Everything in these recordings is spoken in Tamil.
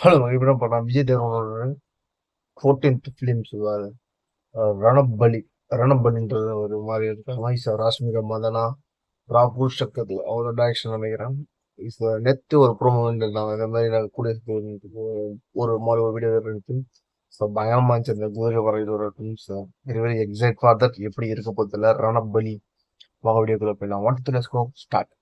ஹலோ இப்ப படம் விஜய் தேவரோட 14th ஃபிலிம் சொல்லுவாரு. ரணபலி. ரணபலின்றது ஒரு மாதிரி இருக்கு. மஹிஷா, ராஷ்மிகா மந்தனா, ராகுல் ஷக்கத் அவரோட டைரக்ஷன் நினைக்கிறேன். நெத்து ஒரு ப்ரோமோ நான் இந்த மாதிரி நாங்கள் கூட ஒரு மாதிரி ஒரு வீடியோ எடுத்து ஸோ பயங்கரமா இருந்துச்சு அந்த குதிரை வரையில் ஒரு so very very excite for that எப்படி இருக்க போதில்ல ரணபலி வாங்க வீடியோக்குள்ள போயிடலாம். What to let's go start.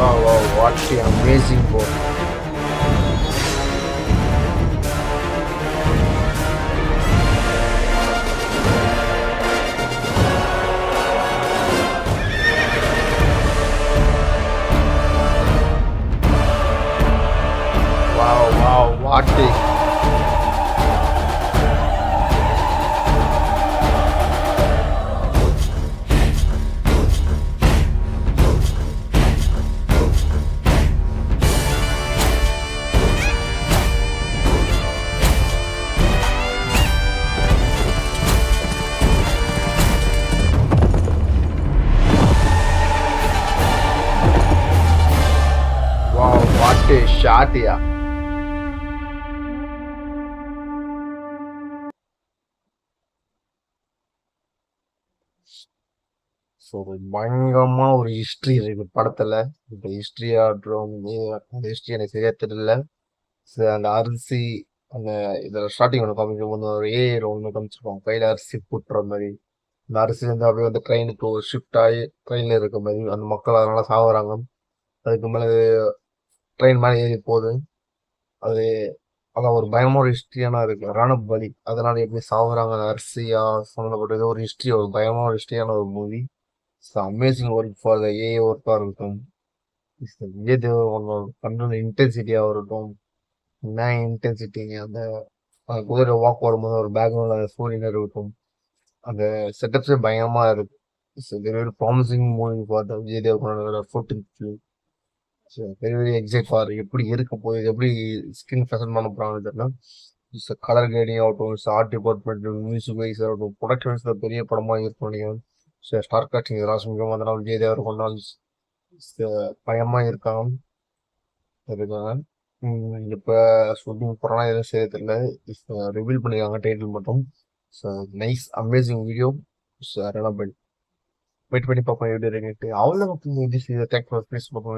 Wow, what an amazing book. Wow, what a shot, yeah. So பயங்கரமா ஒரு ஹிஸ்ட்ரி இருக்கு படத்துல. இப்போ ஹிஸ்ட்ரி ஆடுறோம் அந்த ஹிஸ்ட்ரி எனக்கு சரியா தெரியல. அந்த அரிசி அந்த இதில் ஸ்டார்டிங் ஒன்று காமிக்கும் போது ஒரு ஏஐ ஒன்று காமிச்சிருப்பாங்க கையில் அரிசி கூட்டுற மாதிரி. அந்த அரிசி வந்து அப்படியே வந்து ட்ரெயினுக்கு ஒரு ஷிஃப்ட் ஆகி ட்ரெயினில் இருக்க மாதிரி அந்த மக்கள் அதனால சாகுறாங்க. அதுக்கு மேலே ட்ரெயின் மேலே ஏறி போகுது. அது அதான் ஒரு பயமா ஒரு ஹிஸ்ட்ரியான இருக்கு ரணபலி. அதனால எப்படி சாகுறாங்க அரிசியா சம்மந்தப்பட்டது ஒரு ஹிஸ்ட்ரி, ஒரு பயமா ஒரு ஹிஸ்ட்ரியான ஒரு movie. Amazing work for the AI ஒர்க்காக இருக்கட்டும், விஜய் தேவர்களோட கண்ட்ரோல் இன்டென்சிட்டியாக இருக்கட்டும். என்ன இன்டென்சிட்டிங்க அந்த குதிரை வாக் வரும்போது ஒரு பேக்ரவுண்ட் அந்த சூரியன் இருக்கட்டும், அந்த செட்டப்ஸே பயங்கரமா இருக்கு. Very promising movie for the Vijay தேவர்களோட 14th film. Very very excite for எப்படி இருக்க போகுது, எப்படி ஸ்கின் ப்ரெசென்ட் பண்ண போறாங்கன்னு தெரியல. கலர் கிரேடிங் ஆகட்டும், ஆர்ட் டிபார்ட்மெண்ட், மியூசிக் வைஸ் ஆகட்டும், ப்ரொடக்ஷன்ஸ்ல பெரிய படமா இருக்கும் நினைக்கிறேன். ஸ்டார் காஸ்டிங் ராஷ்மிகா மந்தனா, விஜய் தேவரகொண்டா பயமா இருக்காங்க இருக்காங்க. இப்போ ஷூட்டிங் போகிறோன்னா எதுவும் செய்ய தெரியல. ரிவீல் பண்ணியிருக்காங்க டைட்டில் மட்டும். So nice amazing video. So Ranabali wait பண்ணி பார்ப்போம் எப்படி இருக்குன்ட்டு. அவ்வளோ தேங்க் ஃபார் ப்ளீஸ் பார்ப்போம்.